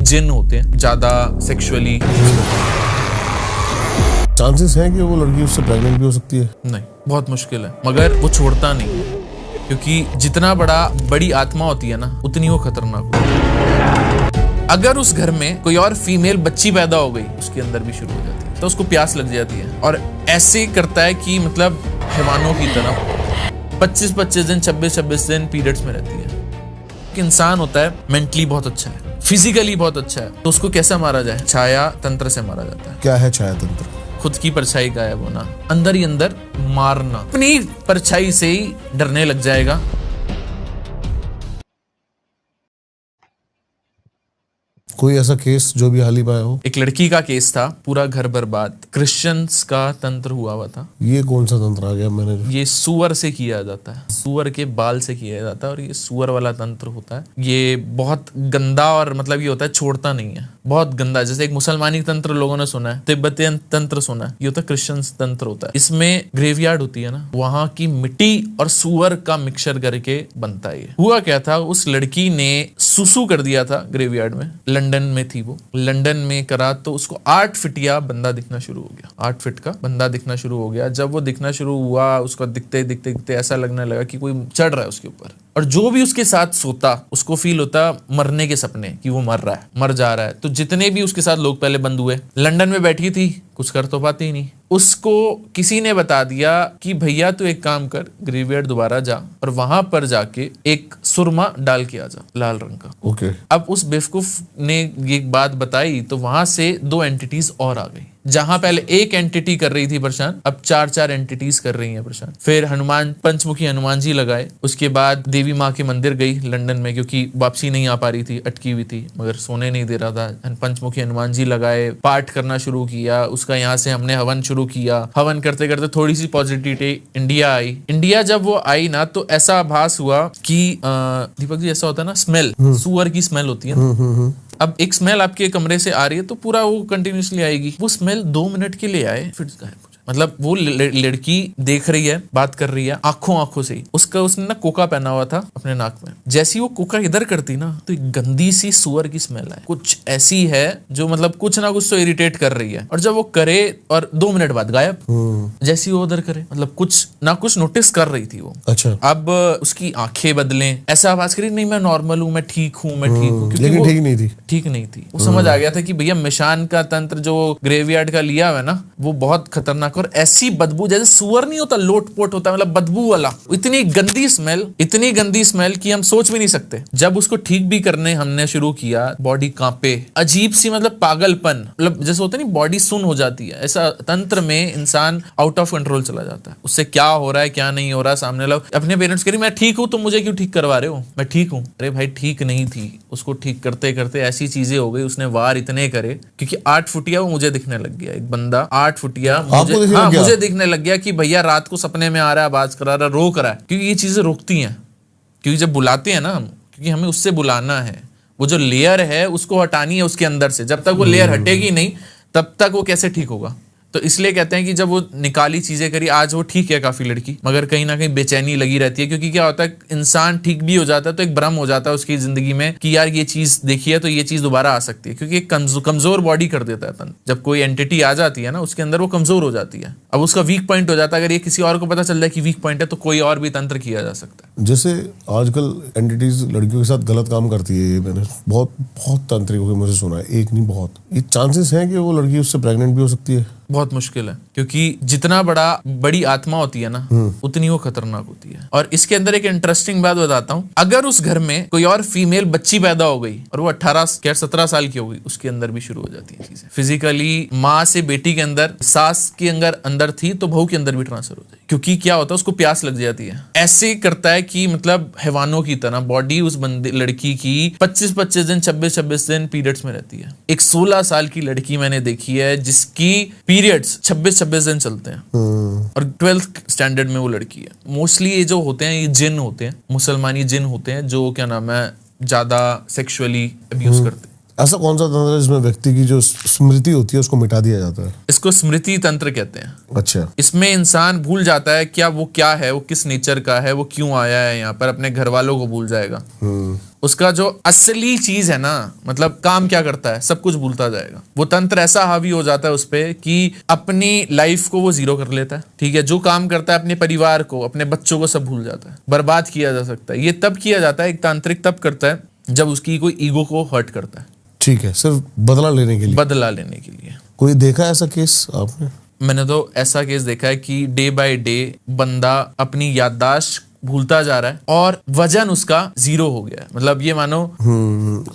जिन होते हैं, ज्यादा सेक्सुअली। चांसेस हैं कि वो लड़की उससे प्रेग्नेंट भी हो सकती है? नहीं, बहुत मुश्किल है, मगर वो छोड़ता नहीं है, क्योंकि जितना बड़ी आत्मा होती है ना, उतनी वो खतरनाक होती है। अगर उस घर में कोई और फीमेल बच्ची पैदा हो गई, उसके अंदर भी शुरू हो जाती है, तो उसको प्यास लग जाती है, और ऐसे करता है कि मतलब हैवानों की तरह 25-25 दिन, 26-26 दिन पीरियड्स में रहती है। कि इंसान होता है मेंटली बहुत अच्छा है, फिजिकली बहुत अच्छा है, तो उसको कैसे मारा जाए? छाया तंत्र से मारा जाता है। क्या है छाया तंत्र? खुद की परछाई गायब होना, अंदर ही अंदर मारना, अपनी परछाई से ही डरने लग जाएगा। कोई ऐसा केस जो भी हाल ही में आया हो? एक लड़की का केस था, पूरा घर बर्बाद, क्रिश्चियंस का तंत्र हुआ था। ये कौन सा तंत्र आ गया? मैंने ये सुअर से किया जाता है, सुअर के बाल से किया जाता है, और ये सुअर वाला तंत्र होता है। ये बहुत गंदा, और मतलब ये होता है छोड़ता नहीं है, बहुत गंदा। जैसे एक मुसलमानी तंत्र लोगों ने सुना है, तिब्बतियन तंत्र सुना है, ये होता है क्रिश्चियन तंत्र होता है। इसमें ग्रेवयार्ड होती है ना, वहां की मिट्टी और सुअर का मिक्सचर करके बनता है। हुआ क्या था, उस लड़की ने सुसु कर दिया था ग्रेवयार्ड में, लंदन में थी वो, लंदन में करा, तो उसको 8 फीटिया बंदा दिखना शुरू हो गया, 8 फीट का बंदा दिखना शुरू हो गया। जब वो दिखना शुरू हुआ, उसको दिखते दिखते ऐसा लगने लगा कि कोई चढ़ रहा है उसके ऊपर, और जो भी उसके साथ सोता उसको फील होता मरने के सपने, कि वो मर रहा है, मर जा रहा है। तो जितने भी उसके साथ लोग पहले बंद हुए, लंदन में बैठी थी, कुछ कर तो पाती ही नहीं, उसको किसी ने बता दिया कि भैया तू एक काम कर, ग्रेवयार्ड दोबारा जा और वहां पर जाके एक सुरमा डाल के आ जा, लाल रंग का। ओके। अब उस बेवकूफ ने ये बात बताई, तो वहां से 2 एंटिटीज और आ गई। जहां पहले एक एंटिटी कर रही थी परेशान, अब 4 एंटिटीज कर रही हैं परेशान। फिर हनुमान, पंचमुखी हनुमान जी लगाए। उसके बाद देवी माँ के मंदिर गई लंदन में, क्योंकि वापसी नहीं आ पा रही थी, अटकी हुई थी, मगर सोने नहीं दे रहा था। पंचमुखी हनुमान जी लगाए, पाठ करना शुरू किया उसका, यहाँ से हमने हवन शुरू किया। हवन करते करते थोड़ी सी पॉजिटिविटी इंडिया आई। इंडिया जब वो आई ना, तो ऐसा आभास हुआ कि दीपक जी, ऐसा होता है ना, स्मेल, सुअर की स्मेल होती है ना। अब एक स्मेल आपके कमरे से आ रही है, तो पूरा वो कंटिन्यूसली आएगी। वो स्मेल 2 मिनट के लिए आए, फिर गायब हो जाए। मतलब वो लड़की देख रही है, बात कर रही है, आंखों से ही। उसने ना कोका पहना हुआ था अपने नाक में। जैसी वो कोका इधर करती ना, तो एक गंदी सी सुअर की स्मेल आए, कुछ ऐसी है जो मतलब कुछ ना कुछ तो इरिटेट कर रही है। और जब वो करे, और 2 मिनट बाद गायब। जैसी वो उधर करे, मतलब कुछ ना कुछ नोटिस कर रही थी वो। अच्छा। अब उसकी आंखें बदलें, ऐसा आवाज करी, नहीं मैं नॉर्मल हूँ, मैं ठीक हूँ, मैं ठीक हूँ। लेकिन ठीक नहीं थी। वो समझ आ गया था कि भैया मिशान का तंत्र जो ग्रेवयार्ड का लिया हुआ है ना, वो बहुत खतरनाक, और ऐसी बदबू, जैसे सुअर नहीं होता, लोटपोट होता, मतलब बदबू वाला, इतनी गंदी स्मेल कि हम सोच भी नहीं सकते। जब उसको ठीक भी करने हमने शुरू किया, बॉडी कांपे, अजीब सी, मतलब पागलपन, मतलब जैसे होता नहीं, बॉडी सुन हो जाती है। ऐसा तंत्र में इंसान आउट ऑफ कंट्रोल चला जाता है। उससे क्या हो रहा है क्या नहीं हो रहा, सामने लोग अपने पेरेंट्स कह रही मैं ठीक हूं, तुम मुझे क्यों ठीक करवा रहे हो, मैं ठीक हूं। अरे भाई ठीक नहीं थी, उसको ठीक करते करते ऐसी चीजें हो गई, उसने वार इतने करे, क्योंकि 8 फुटिया वो मुझे दिखने लग गया, एक बंदा 8 फुटिया मुझे दिखने लग गया कि भैया रात को सपने में आ रहा है, आवाज करा रहा है, रोक रहा है। क्योंकि ये चीजें रोकती हैं, क्योंकि जब बुलाते हैं ना हम, क्योंकि हमें उससे बुलाना है, वो जो लेयर है उसको हटानी है उसके अंदर से। जब तक वो लेयर हटेगी नहीं, तब तक वो कैसे ठीक होगा। तो इसलिए कहते हैं कि जब वो निकाली, चीजें करी, आज वो ठीक है काफी लड़की, मगर कहीं ना कहीं बेचैनी लगी रहती है। क्योंकि क्या होता है, इंसान ठीक भी हो जाता है तो एक भ्रम हो जाता है उसकी जिंदगी में कि यार ये चीज देखी है तो ये चीज दोबारा आ सकती है, क्योंकि एक कमजोर बॉडी कर देता है तंत्र। जब कोई एंटिटी आ जाती है ना, उसके अंदर वो कमजोर हो जाती है, अब उसका वीक पॉइंट हो जाता है। अगर ये किसी और को पता चल जाए कि वीक पॉइंट है, तो कोई और भी तंत्र किया जा सकता है। जैसे आजकल एंटिटीज लड़कियों के साथ गलत काम करती है, मैंने बहुत तांत्रिकों के मुझे सुना है, एक नहीं बहुत। ये चांसेस हैं कि वो लड़की उससे प्रेग्नेंट भी हो सकती है? बहुत मुश्किल है, क्योंकि जितना बड़ी आत्मा होती है ना, उतनी वो खतरनाक होती है। और इसके अंदर एक इंटरेस्टिंग बात बताता हूँ, अगर उस घर में कोई और फीमेल बच्ची पैदा हो गई और वो 17 साल की हो गई, उसके अंदर भी शुरू हो जाती है चीजें। फिजिकली माँ से बेटी के अंदर, सास के अंदर थी तो बहू के अंदर भी ट्रांसफर हो जाती है। क्योंकि क्या होता है, उसको प्यास लग जाती है। ऐसे करता है कि मतलब हैवानों की तरह बॉडी उस लड़की की 25-25 दिन, 26-26 दिन पीरियड्स में रहती है। एक 16 साल की लड़की मैंने देखी है जिसकी पीरियड्स 26-26 दिन चलते हैं, और 12th स्टैंडर्ड में वो लड़की है। मोस्टली ये जो होते हैं, ये जिन होते हैं, मुसलमानी जिन होते हैं, जो क्या नाम है, ज्यादा सेक्सुअली अब्यूज करते हैं। ऐसा कौन सा तंत्र है जिसमें व्यक्ति की जो स्मृति होती है उसको मिटा दिया जाता है? इसको स्मृति तंत्र कहते हैं। अच्छा। इसमें इंसान भूल जाता है क्या वो क्या है, वो किस नेचर का है, वो क्यों आया है यहाँ पर, अपने घर वालों को भूल जाएगा। उसका जो असली चीज है ना, मतलब काम क्या करता है, सब कुछ भूलता जाएगा। वो तंत्र ऐसा हावी हो जाता है उस पे कि अपनी लाइफ को वो जीरो कर लेता है। ठीक है, जो काम करता है अपने परिवार को, अपने बच्चों को सब भूल जाता है, बर्बाद किया जा सकता है। ये तब किया जाता है, एक तांत्रिक तब करता है जब उसकी कोई ईगो को हर्ट करता है। ठीक है, सिर्फ बदला लेने के लिए। बदला लेने के लिए। कोई देखा है ऐसा केस आपने? मैंने तो ऐसा केस देखा है कि डे बाय डे बंदा अपनी याददाश्त भूलता जा रहा है और वजन उसका जीरो हो गया है। मतलब ये मानो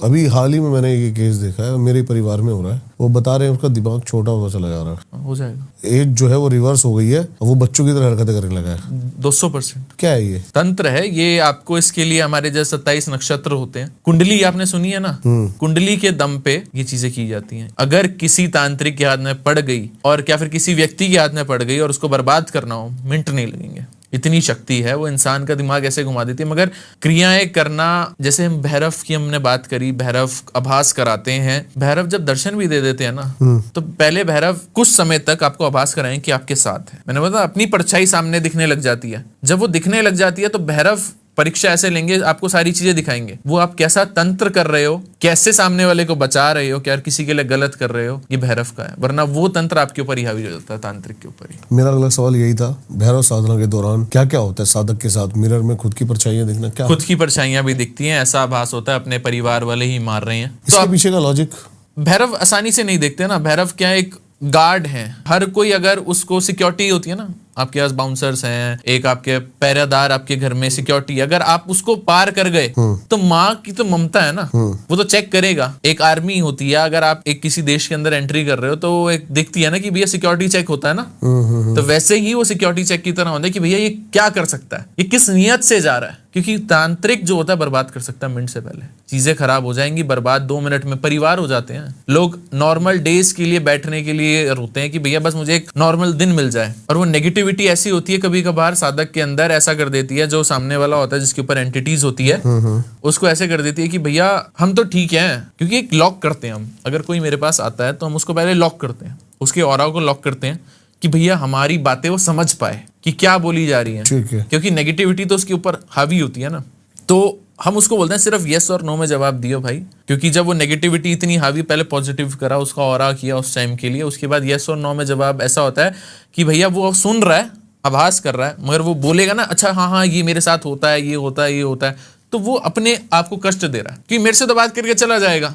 अभी हाल ही में मैंने ये केस देखा है, मेरे परिवार में हो रहा है। वो बता रहे हैं उसका दिमाग छोटा होता चला जा रहा है, हो जाएगा, एज जो है वो रिवर्स हो गई है, वो बच्चों की तरह हरकतें करने लगा है। 200%। क्या है ये? तंत्र है ये। आपको इसके लिए हमारे जैसे 27 नक्षत्र होते हैं, कुंडली आपने सुनी है ना, कुंडली के दम पे ये चीजें की जाती हैं। अगर किसी तांत्रिक के हाथ में पड़ गई और क्या फिर किसी व्यक्ति के हाथ में पड़ गई और उसको बर्बाद करना हो, मिनट नहीं लगेंगे। इतनी शक्ति है, वो इंसान का दिमाग ऐसे घुमा देती है। मगर क्रियाएं करना, जैसे हम भैरव की हमने बात करी, भैरव आभास कराते हैं। भैरव जब दर्शन भी दे देते हैं ना, तो पहले भैरव कुछ समय तक आपको आभास कराएं कि आपके साथ है। मैंने बताया अपनी परछाई सामने दिखने लग जाती है। जब वो दिखने लग जाती है तो भैरव परीक्षा ऐसे लेंगे, आपको सारी चीजें दिखाएंगे। वो आप कैसा तंत्र कर रहे हो, कैसे सामने वाले को बचा रहे हो, क्या किसी के लिए गलत कर रहे हो, ये भैरव का है। वरना वो तंत्र आपके ऊपर ही हावी हो जाता है, तांत्रिक के ऊपर ही। मेरा अगला सवाल यही था, भैरव साधना के दौरान क्या क्या होता है साधक के साथ? मिरर में खुद की परछाइयां दिखना, क्या खुद की परछाइयां भी दिखती हैं, ऐसा आभास होता है अपने परिवार वाले ही मार रहे हैं। इसके पीछे का लॉजिक? भैरव आसानी से नहीं देखते ना। भैरव क्या एक गार्ड है। हर कोई अगर उसको सिक्योरिटी होती है ना, आपके पास बाउंसर्स हैं, एक आपके पहरेदार आपके घर में सिक्योरिटी, अगर आप उसको पार कर गए तो माँ की तो ममता है ना, वो तो चेक करेगा। एक आर्मी होती है, अगर आप एक किसी देश के अंदर एंट्री कर रहे हो तो एक दिखती है ना कि भैया सिक्योरिटी चेक होता है ना, तो वैसे ही वो सिक्योरिटी चेक की तरह होता है कि भैया ये क्या कर सकता है, ये किस नियत से जा रहा है। क्योंकि तांत्रिक जो होता है बर्बाद कर सकता है मिनट से पहले। चीजें खराब हो जाएंगी, बर्बाद 2 मिनट में। परिवार हो जाते हैं लोग, नॉर्मल डेज के लिए बैठने के लिए रोते हैं कि भैया बस मुझे एक नॉर्मल दिन मिल जाए। और वो नेगेटिविटी ऐसी होती है कभी कभार साधक के अंदर ऐसा कर देती है, जो सामने वाला होता है जिसके ऊपर एंटिटीज होती है, उसको ऐसे कर देती है कि भैया हम तो ठीक हैं। क्योंकि एक लॉक करते हैं हम, अगर कोई मेरे पास आता है तो हम उसको पहले लॉक करते हैं, उसके ऑरा को लॉक करते हैं कि भैया हमारी बातें वो समझ पाए कि क्या बोली जा रही है। ठीक है। क्योंकि नेगेटिविटी तो उसके ऊपर हावी होती है ना, तो हम उसको बोलते हैं सिर्फ यस और नो में जवाब दियो भाई। क्योंकि जब वो नेगेटिविटी इतनी हावी, पहले पॉजिटिव करा, उसका ऑरा किया उस टाइम के लिए, उसके बाद यस और नो में जवाब ऐसा होता है कि भैया वो सुन रहा है, आभास कर रहा है, मगर वो बोलेगा ना अच्छा हाँ हाँ ये मेरे साथ होता है, ये होता है, ये होता है, तो वो अपने आप को कष्ट दे रहा है कि मेरे से तो बात करके चला जाएगा,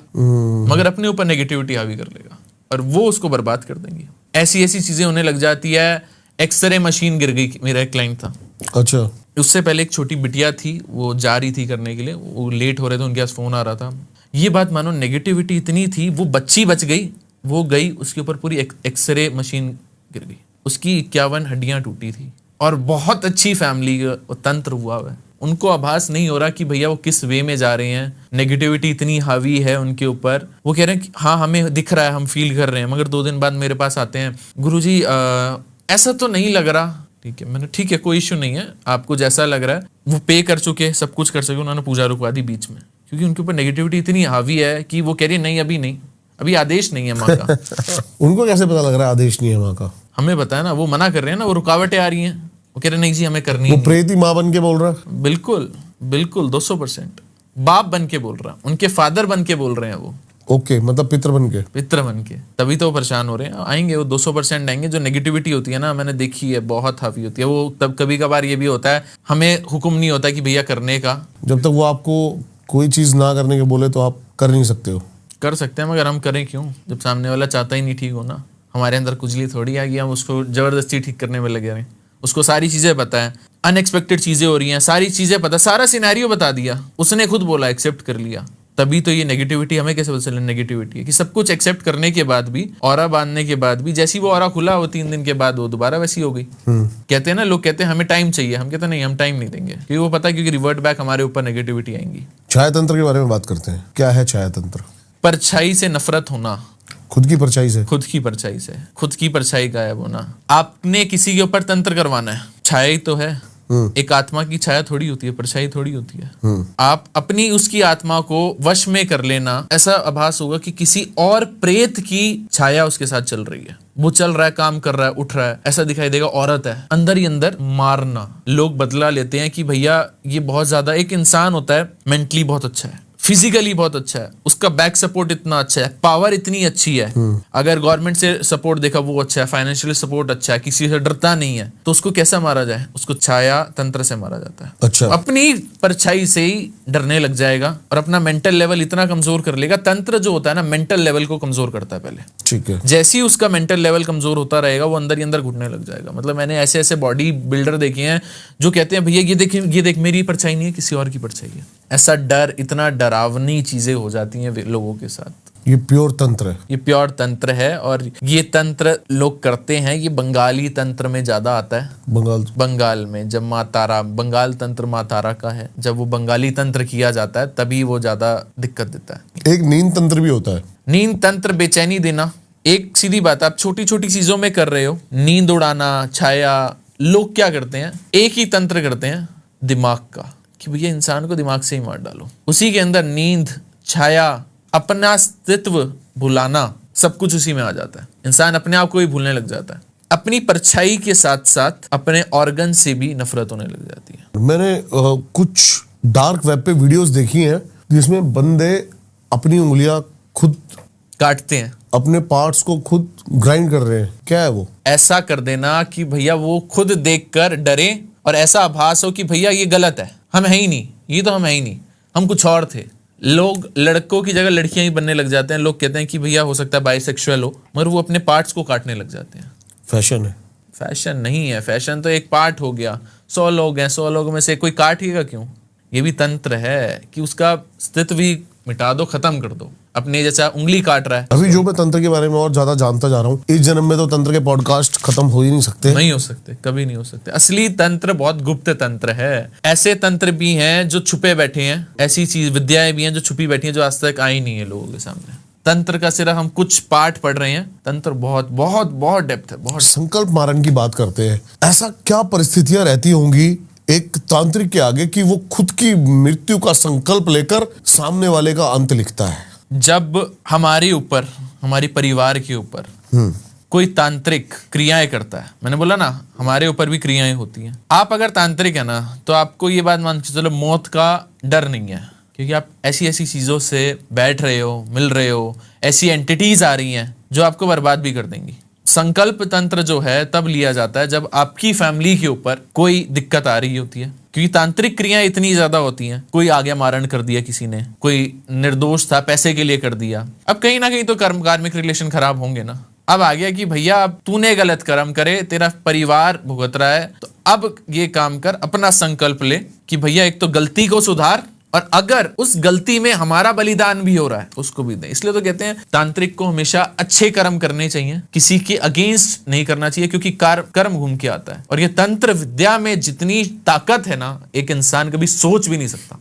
मगर अपने ऊपर नेगेटिविटी हावी कर लेगा और वो उसको बर्बाद कर देंगे। ऐसी ऐसी चीजें होने लग जाती है। एक्सरे मशीन गिर गई, मेरा एक क्लाइंट था। अच्छा। उससे पहले एक छोटी बिटिया थी, वो जा रही थी करने के लिए, वो लेट हो रहे थे, उनके पास फोन आ रहा था। ये बात मानो नेगेटिविटी इतनी थी, वो बच्ची बच गई, वो गई, उसके ऊपर पूरी एक्सरे मशीन गिर गई, उसकी 51 हड्डियां टूटी थी। और बहुत अच्छी फैमिली का तंत्र हुआ है, उनको आभास नहीं हो रहा कि भैया वो किस वे में जा रहे हैं। नेगेटिविटी इतनी हावी है उनके ऊपर, वो कह रहे हैं कि हाँ हमें दिख रहा है, हम फील कर रहे हैं। मगर 2 दिन बाद मेरे पास आते हैं, गुरुजी ऐसा तो नहीं लग रहा। ठीक है, मैंने ठीक है कोई इश्यू नहीं है, आपको जैसा लग रहा है। वो पे कर चुके, सब कुछ कर चुके, उन्होंने पूजा रुकवा दी बीच में, क्योंकि उनके ऊपर नेगेटिविटी इतनी हावी है कि वो कह रही नहीं अभी नहीं, अभी आदेश नहीं है माँ का। उनको कैसे पता लग रहा है आदेश नहीं है माँ का? हमें पता है ना, वो मना कर रहे हैं ना, वो रुकावटें आ रही हैं, वो कह रहे नहीं जी हमें करनी वो प्रेत ही माँ बन के बोल रहा है। बिल्कुल बिल्कुल 200% बाप बन के बोल रहा है, उनके फादर बन के बोल रहे हैं वो। ओके, मतलब पितर बन के। पितर बन के, तभी तो वो परेशान हो रहे हैं। आएंगे वो 200% आएंगे। जो नेगेटिविटी होती है ना, मैंने देखी है, बहुत हावी होती है वो। तब कभी कभार ये भी होता है, हमें हुक्म नहीं होता कि भैया करने का। जब तक वो आपको कोई चीज ना करने के बोले तो आप कर नहीं सकते हो। कर सकते हैं, मगर हम करें क्यों जब सामने वाला चाहता ही नहीं ठीक हो ना। हमारे अंदर खुजली थोड़ी आ गई, हम उसको जबरदस्ती ठीक करने में लगे रहे। उसको सारी चीजें पता है, अनएक्सपेक्टेड चीजें हो रही हैं, सारी चीजें पता, सारा सिनेरियो बता दिया, उसने खुद बोला, एक्सेप्ट कर लिया। तभी तो ये नेगेटिविटी, हमें कैसे पता चले नेगेटिविटी है कि सब कुछ एक्सेप्ट करने के बाद भी, ऑरा बांधने के बाद भी, जैसी वो ऑरा खुला, वो 3 दिन के बाद वो दोबारा वैसी हो गई। कहते हैं ना लोग, कहते हैं हमें टाइम चाहिए, हम कहते हैं नहीं हम टाइम नहीं देंगे, क्योंकि वो पता है क्योंकि रिवर्ट बैक हमारे ऊपर नेगेटिविटी आएंगी। छाया तंत्र के बारे में बात करते हैं, क्या है छाया तंत्र? परछाई से नफरत होना। खुद की परछाई से? खुद की परछाई से, खुद की परछाई गायब होना। आपने किसी के ऊपर तंत्र करवाना है, छाया ही तो है, एक आत्मा की छाया थोड़ी होती है, परछाई थोड़ी होती है। आप अपनी उसकी आत्मा को वश में कर लेना, ऐसा आभास होगा कि किसी और प्रेत की छाया उसके साथ चल रही है। वो चल रहा है, काम कर रहा है, उठ रहा है, ऐसा दिखाई देगा। औरत है, अंदर ही अंदर मारना। लोग बदला लेते हैं कि भैया ये बहुत ज्यादा, एक इंसान होता है मेंटली बहुत अच्छा है, फिजिकली बहुत अच्छा है, उसका बैक सपोर्ट इतना अच्छा है, पावर इतनी अच्छी है, अगर गवर्नमेंट से सपोर्ट देखा वो अच्छा है, फाइनेंशियल सपोर्ट अच्छा है, किसी से डरता नहीं है, तो उसको कैसा मारा जाए? उसको छाया तंत्र से मारा जाता है। अच्छा। अपनी परछाई से ही डरने लग जाएगा और अपना मेंटल लेवल इतना कमजोर कर लेगा। तंत्र जो होता है ना, मेंटल लेवल को कमजोर करता है पहले। ठीक है। जैसे ही उसका मेंटल लेवल कमजोर होता रहेगा, वो अंदर ही अंदर घुटने लग जाएगा। मतलब मैंने ऐसे ऐसे बॉडी बिल्डर देखे हैं जो कहते हैं भैया ये देख मेरी परछाई नहीं है, किसी और की परछाई है। ऐसा डर, इतना डरावनी चीजें हो जाती हैं लोगों के साथ। ये प्योर तंत्र है। ये प्योर तंत्र है और ये तंत्र लोग करते हैं। ये बंगाली तंत्र में ज्यादा आता है। बंगाल में जब माँ तारा, बंगाल तंत्र माँ तारा का है, जब वो बंगाली तंत्र किया जाता है तभी वो ज्यादा दिक्कत देता है। एक नींद तंत्र भी होता है। नींद तंत्र बेचैनी देना। एक सीधी बात, आप छोटी छोटी चीजों में कर रहे हो, नींद उड़ाना, छाया। लोग क्या करते हैं, एक ही तंत्र करते हैं दिमाग का, कि भैया इंसान को दिमाग से ही मार डालो। उसी के अंदर नींद, छाया, अपना अस्तित्व भुलाना, सब कुछ उसी में आ जाता है। इंसान अपने आप को ही भूलने लग जाता है। अपनी परछाई के साथ साथ अपने ऑर्गन से भी नफरत होने लग जाती है। मैंने कुछ डार्क वेब पे वीडियोस देखी हैं जिसमें बंदे अपनी उंगलियां खुद काटते हैं, अपने पार्ट्स को खुद ग्राइंड कर रहे हैं। क्या है वो? ऐसा कर देना कि भैया वो खुद देखकर डरे और ऐसा आभास हो कि भैया ये गलत है, हम है ही नहीं, ये तो हम है ही नहीं, हम कुछ और थे। लोग लड़कों की जगह लड़कियां ही बनने लग जाते हैं। लोग कहते हैं कि भैया हो सकता है बाइसेक्सुअल हो, मगर वो अपने पार्ट्स को काटने लग जाते हैं। फैशन है? फैशन नहीं है, फैशन तो एक पार्ट हो गया। 100 लोग हैं, 100 लोगों में से कोई काटेगा क्यों? ये भी तंत्र है कि उसका अस्तित्व ही मिटा दो, खत्म कर दो। अपने जैसा उंगली काट रहा है। अभी जो मैं तंत्र के बारे में और ज्यादा जानता जा रहा हूँ, इस जन्म में तो तंत्र के पॉडकास्ट खत्म हो ही नहीं सकते। नहीं हो सकते, कभी नहीं हो सकते। असली तंत्र बहुत गुप्त तंत्र है। ऐसे तंत्र भी हैं जो छुपे बैठे हैं, ऐसी चीज विद्याएं भी हैं जो छुपी बैठी हैं, जो आज तक आई नहीं है लोगों के सामने। तंत्र का सिर्फ हम कुछ पार्ट पढ़ रहे हैं। तंत्र बहुत बहुत बहुत डेप्थ है, बहुत। संकल्प मारन की बात करते हैं, ऐसा क्या परिस्थितियां रहती होंगी एक तांत्रिक के आगे कि वो खुद की मृत्यु का संकल्प लेकर सामने वाले का अंत लिखता है? जब हमारे ऊपर, हमारे परिवार के ऊपर कोई तांत्रिक क्रियाएं करता है, मैंने बोला ना हमारे ऊपर भी क्रियाएं होती हैं। आप अगर तांत्रिक है ना, तो आपको ये बात मान के चलो मौत का डर नहीं है, क्योंकि आप ऐसी ऐसी चीजों से बैठ रहे हो, मिल रहे हो, ऐसी एंटिटीज आ रही हैं जो आपको बर्बाद भी कर देंगी। संकल्प तंत्र जो है तब लिया जाता है जब आपकी फैमिली के ऊपर कोई दिक्कत आ रही होती है, क्योंकि तांत्रिक क्रियाएं इतनी ज्यादा होती हैं। कोई आज्ञा मारण कर दिया किसी ने, कोई निर्दोष था पैसे के लिए कर दिया। अब कहीं ना कहीं तो कार्मिक रिलेशन खराब होंगे ना। अब आ गया कि भैया अब तूने गलत कर्म करे, तेरा परिवार भुगत रहा है, तो अब ये काम कर, अपना संकल्प ले कि भैया एक तो गलती को सुधार, और अगर उस गलती में हमारा बलिदान भी हो रहा है उसको भी दे। इसलिए तो कहते हैं तांत्रिक को हमेशा अच्छे कर्म करने चाहिए, किसी के अगेंस्ट नहीं करना चाहिए, क्योंकि कर्म घूम के आता है। और ये तंत्र विद्या में जितनी ताकत है ना, एक इंसान कभी सोच भी नहीं सकता।